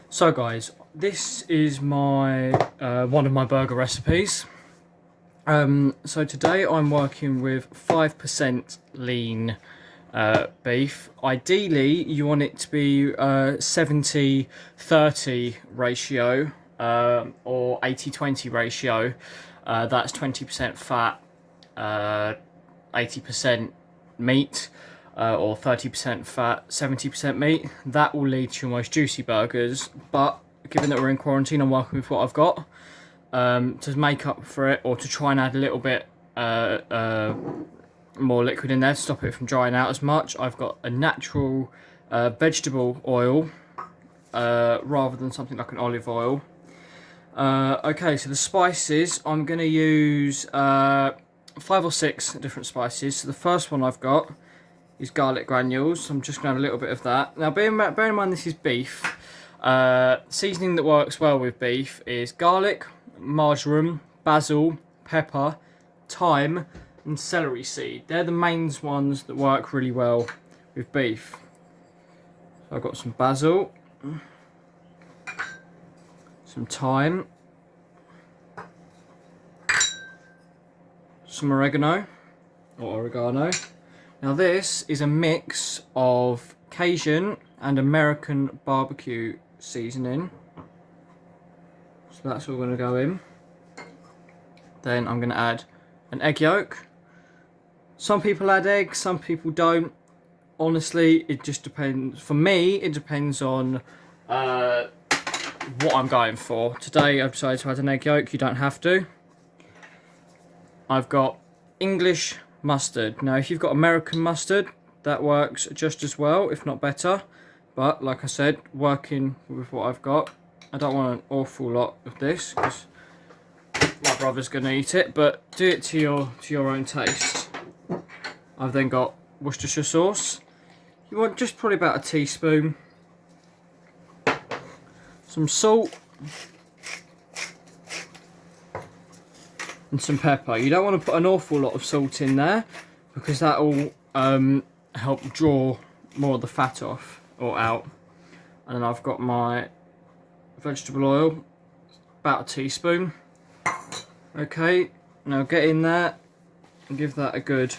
So guys, this is my one of my burger recipes. So today I'm working with 5% lean beef. Ideally you want it to be 70-30 ratio or 80-20 ratio. That's 20% fat, 80% meat, or 30% fat, 70% meat. That will lead to your most juicy burgers, but given that we're in quarantine, I'm working with what I've got to make up for it, or to try and add a little bit more liquid in there to stop it from drying out as much. I've got a natural vegetable oil rather than something like an olive oil. Okay, so the spices, I'm going to use 5 or 6 different spices. So the first one I've got is garlic granules. So I'm just going to have a little bit of that. Now bear in mind this is beef. Seasoning that works well with beef is garlic, marjoram, basil, pepper, thyme and celery seed. They're the main ones that work really well with beef. So I've got some basil, some thyme, some oregano. Now this is a mix of Cajun and American barbecue seasoning. So that's all going to go in. Then I'm going to add an egg yolk. Some people add eggs, some people don't. Honestly, it just depends. For me, it depends on what I'm going for. Today I've decided to add an egg yolk. You don't have to. I've got English mustard. Now if you've got American mustard, that works just as well, if not better. But like I said, working with what I've got, I don't want an awful lot of this because my brother's going to eat it, but do it to your own taste. I've then got Worcestershire sauce. You want just probably about a teaspoon. Some salt. And some pepper. You don't want to put an awful lot of salt in there because that will help draw more of the fat off or out. And then I've got my vegetable oil, about a teaspoon. Okay, now get in there and give that a good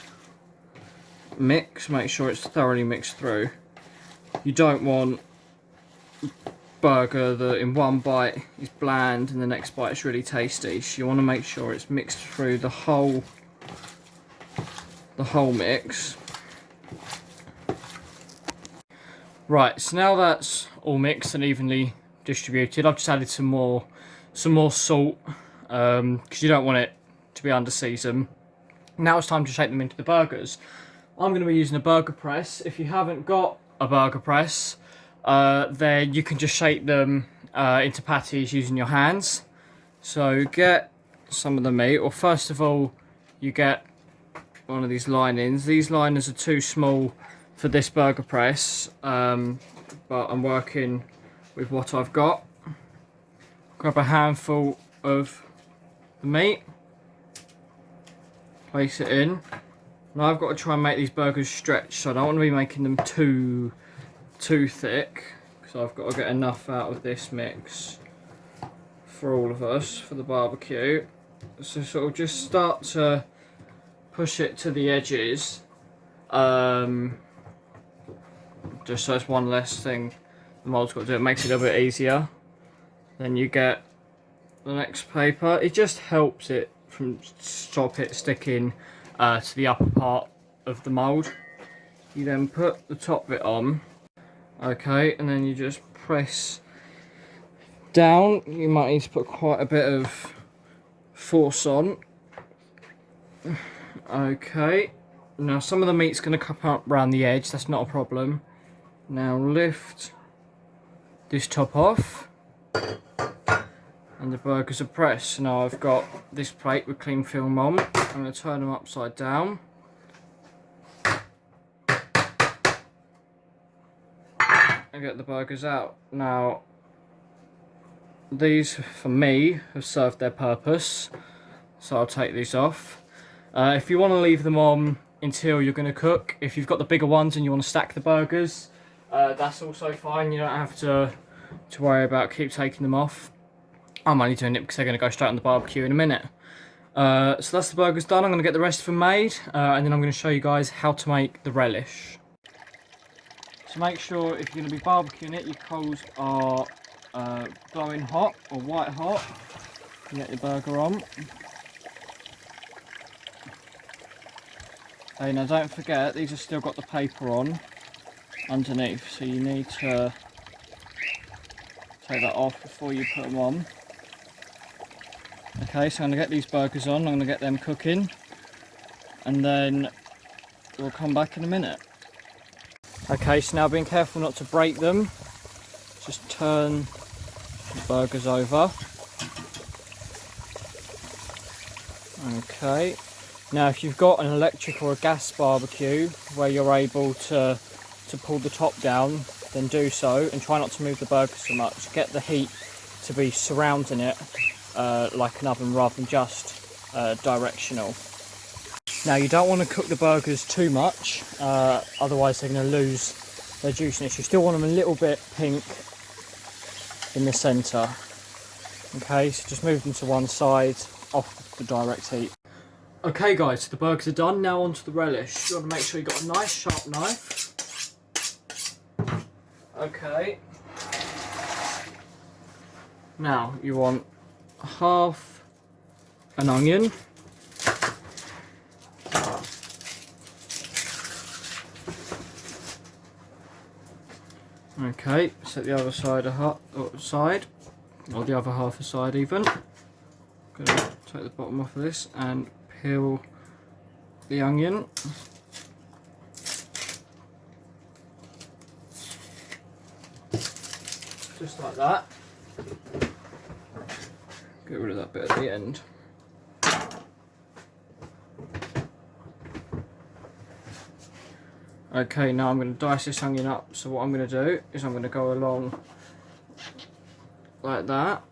mix. Make sure it's thoroughly mixed through. You don't want burger that in one bite is bland and the next bite is really tasty. So you want to make sure it's mixed through the whole mix. Right, so now that's all mixed and evenly distributed, I've just added some more salt because you don't want it to be under seasoned. Now it's time to shape them into the burgers. I'm going to be using a burger press. If you haven't got a burger press, then you can just shape them into patties using your hands. So get some of the meat, or first of all you get one of these linings. These liners are too small for this burger press, but I'm working with what I've got. Grab a handful of the meat, place it in. Now I've got to try and make these burgers stretch, so I don't want to be making them too thick, so I've got to get enough out of this mix for all of us for the barbecue. So sort of just start to push it to the edges, just so it's one less thing the mold's got to do. It makes it a little bit easier. Then you get the next paper. It just helps it from stop it sticking to the upper part of the mold. You then put the top bit on. Okay, and then you just press down. You might need to put quite a bit of force on. Okay, now some of the meat's going to come up around the edge, that's not a problem. Now lift this top off and the burgers are pressed. Now I've got this plate with cling film on. I'm going to turn them upside down. And get the burgers out. Now these for me have served their purpose, so I'll take these off. If you want to leave them on until you're going to cook, if you've got the bigger ones and you want to stack the burgers, that's also fine. You don't have to to worry about. Keep taking them off. I'm only doing it because they're going to go straight on the barbecue in a minute. So that's the burgers done. I'm going to get the rest of them made, and then I'm going to show you guys how to make the relish. So make sure if you're going to be barbecuing it, your coals are glowing hot or white hot. You get your burger on. Okay, now don't forget, these have still got the paper on underneath, so you need to take that off before you put them on. Okay, so I'm going to get these burgers on, I'm going to get them cooking, and then we'll come back in a minute. Okay, so now being careful not to break them, just turn the burgers over. Okay, now if you've got an electric or a gas barbecue where you're able to pull the top down, then do so, and try not to move the burger so much. Get the heat to be surrounding it like an oven rather than just directional. Now you don't want to cook the burgers too much, otherwise they're going to lose their juiciness. You still want them a little bit pink in the centre. Okay, so just move them to one side off the direct heat. Okay guys, so the burgers are done. Now onto the relish. You want to make sure you've got a nice sharp knife. Okay. Now you want half an onion. Okay, set the other side or the other half aside even. Gonna take the bottom off of this and peel the onion. Just like that. Get rid of that bit at the end. Okay, now I'm going to dice this onion up. So what I'm going to do is I'm going to go along like that.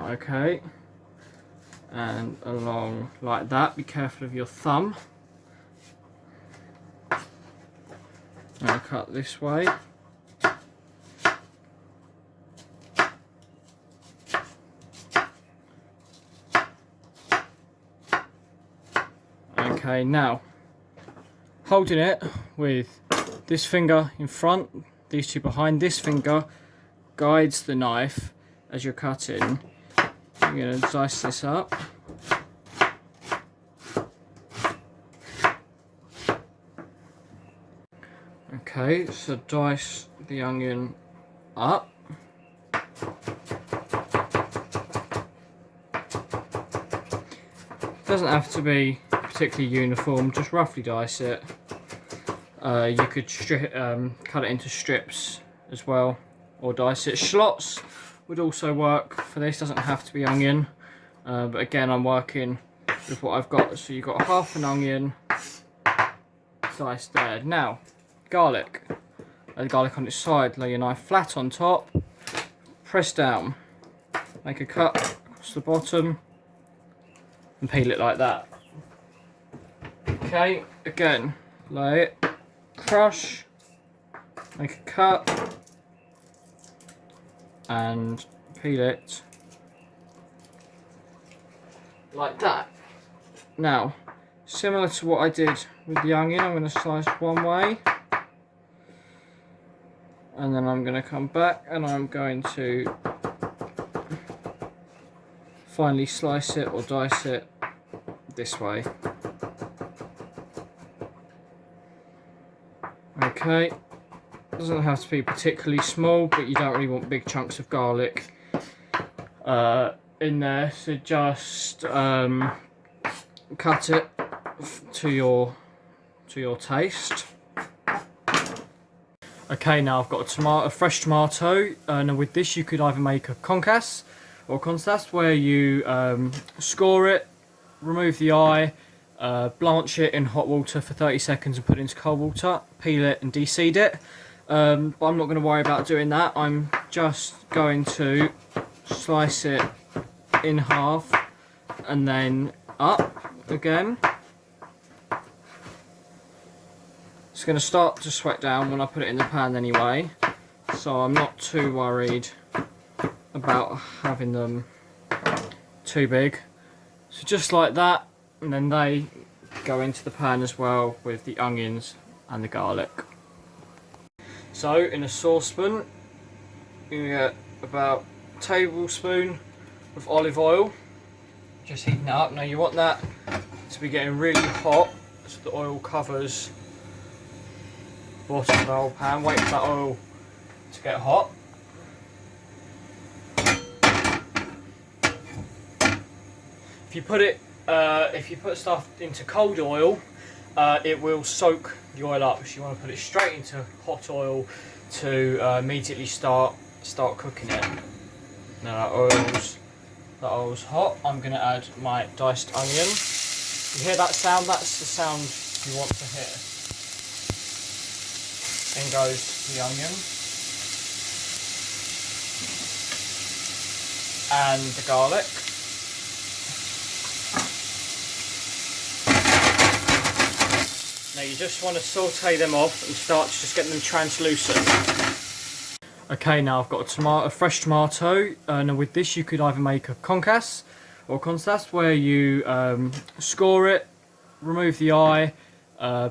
Okay. And along like that. Be careful of your thumb. I'll cut this way. Okay, now holding it with this finger in front, these two behind, this finger guides the knife as you're cutting. I'm going to dice this up. Okay, so dice the onion up. Doesn't have to be particularly uniform, just roughly dice it. You could cut it into strips as well, or dice it. Schlots would also work for this, doesn't have to be onion, but again I'm working with what I've got. So you've got half an onion diced there. Now garlic, lay the garlic on its side, lay your knife flat on top, press down, make a cut across the bottom and peel it like that. Okay, again, lay it, crush, make a cut and peel it like that. Now, similar to what I did with the onion, I'm going to slice one way and then I'm going to come back and I'm going to finally slice it or dice it this way. Okay, doesn't have to be particularly small, but you don't really want big chunks of garlic in there, so just cut it to your taste. Okay, now I've got a fresh tomato, and with this you could either make a concasse or concasse, where you score it, remove the eye, blanch it in hot water for 30 seconds and put it into cold water, peel it and de-seed it. But I'm not going to worry about doing that. I'm just going to slice it in half and then up again. It's going to start to sweat down when I put it in the pan anyway. so I'm not too worried about having them too big. So just like that, and then they go into the pan as well with the onions and the garlic. So in a saucepan, you get about a tablespoon of olive oil, just heating that up. Now you want that to be getting really hot so the oil covers the bottom of the whole pan. Wait for that oil to get hot. If you put stuff into cold oil, it will soak the oil up. So you want to put it straight into hot oil to immediately start cooking it. Now that oil's hot. I'm going to add my diced onion. You hear that sound? That's the sound you want to hear. In goes the onion and the garlic. Now you just want to saute them off and start to just get them translucent. Okay, now I've got a fresh tomato, and with this you could either make a concasse or concasse, where you score it, remove the eye,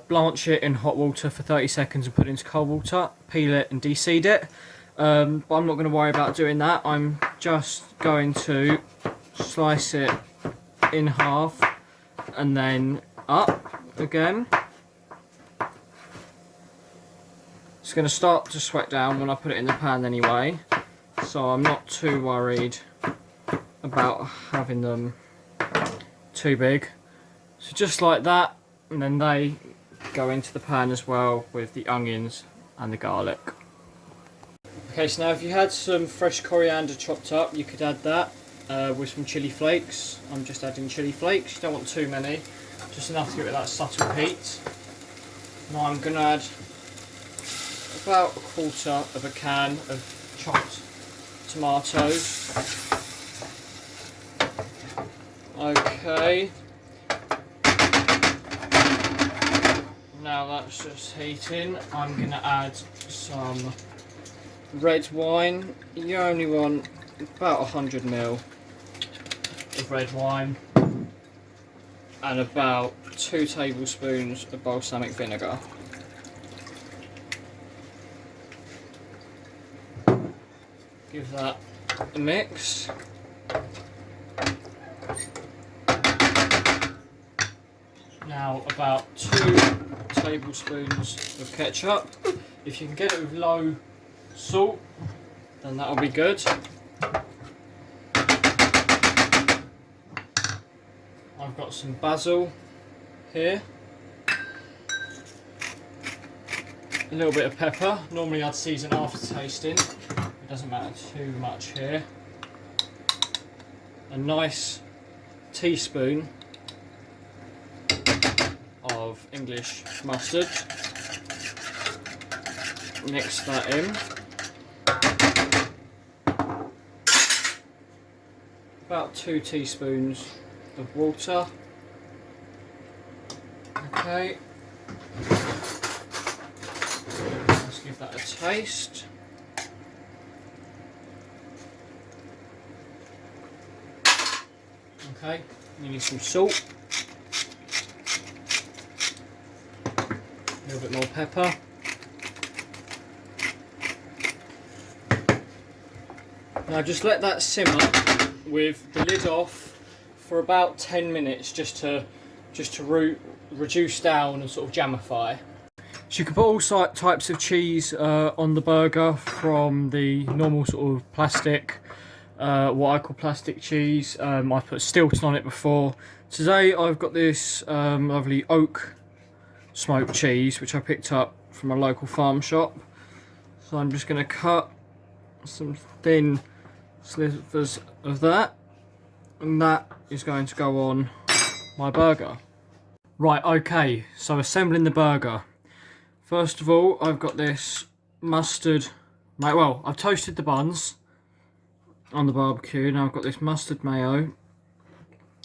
blanch it in hot water for 30 seconds and put it into cold water, peel it and de-seed it. But I'm not going to worry about doing that. I'm just going to slice it in half and then up again. It's going to start to sweat down when I put it in the pan anyway, so I'm not too worried about having them too big. So just like that, and then they go into the pan as well with the onions and the garlic. Okay, so now if you had some fresh coriander chopped up, you could add that with some chili flakes. I'm just adding chili flakes. You don't want too many, just enough to get rid of that subtle heat. Now I'm going to add about a quarter of a can of chopped tomatoes. Okay. Now that's just heating. I'm going to add some red wine. You only want about 100 ml of red wine and about 2 tablespoons of balsamic vinegar. Give that a mix. Now about 2 tablespoons of ketchup. If you can get it with low salt, then that'll be good. I've got some basil here. A little bit of pepper. Normally I'd season after tasting. It doesn't matter too much here. A nice teaspoon of English mustard. Mix that in. About 2 teaspoons of water. Okay. Let's give that a taste. Okay, you need some salt. A little bit more pepper. Now just let that simmer with the lid off for about 10 minutes just to reduce down and sort of jamify. So you can put all types of cheese on the burger, from the normal sort of plastic, what I call plastic cheese. I've put Stilton on it before. Today I've got this lovely oak smoked cheese which I picked up from a local farm shop. So I'm just going to cut some thin slivers of that, and that is going to go on my burger. Right, okay, so assembling the burger. First of all, I've got this mustard, well, I've toasted the buns on the barbecue. Now I've got this mustard mayo.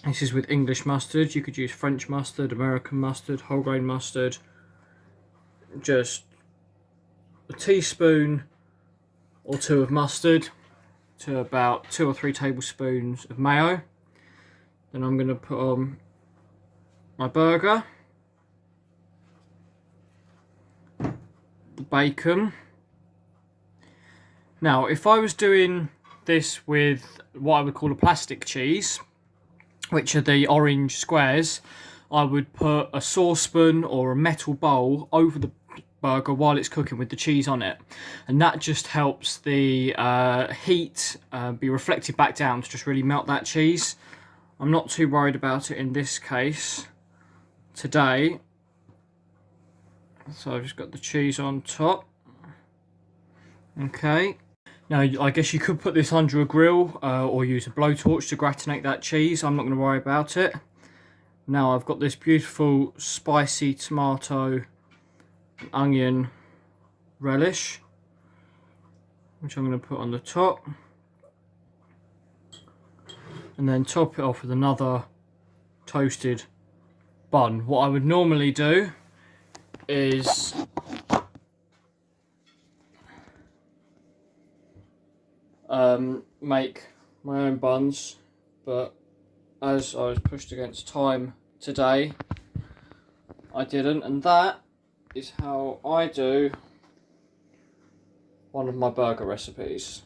This is with English mustard. You could use French mustard, American mustard, whole grain mustard. Just a teaspoon or 2 of mustard to about 2 or 3 tablespoons of mayo. Then I'm going to put on my burger, the bacon. Now, if I was doing this with what I would call a plastic cheese, which are the orange squares, I would put a saucepan or a metal bowl over the burger while it's cooking with the cheese on it, and that just helps the heat be reflected back down to just really melt that cheese. I'm not too worried about it in this case today, so I've just got the cheese on top. Okay, now I guess you could put this under a grill or use a blowtorch to gratinate that cheese. I'm not going to worry about it. Now I've got this beautiful spicy tomato and onion relish, which I'm going to put on the top, and then top it off with another toasted bun. What I would normally do is make my own buns, but as I was pushed against time today, I didn't, and that is how I do one of my burger recipes.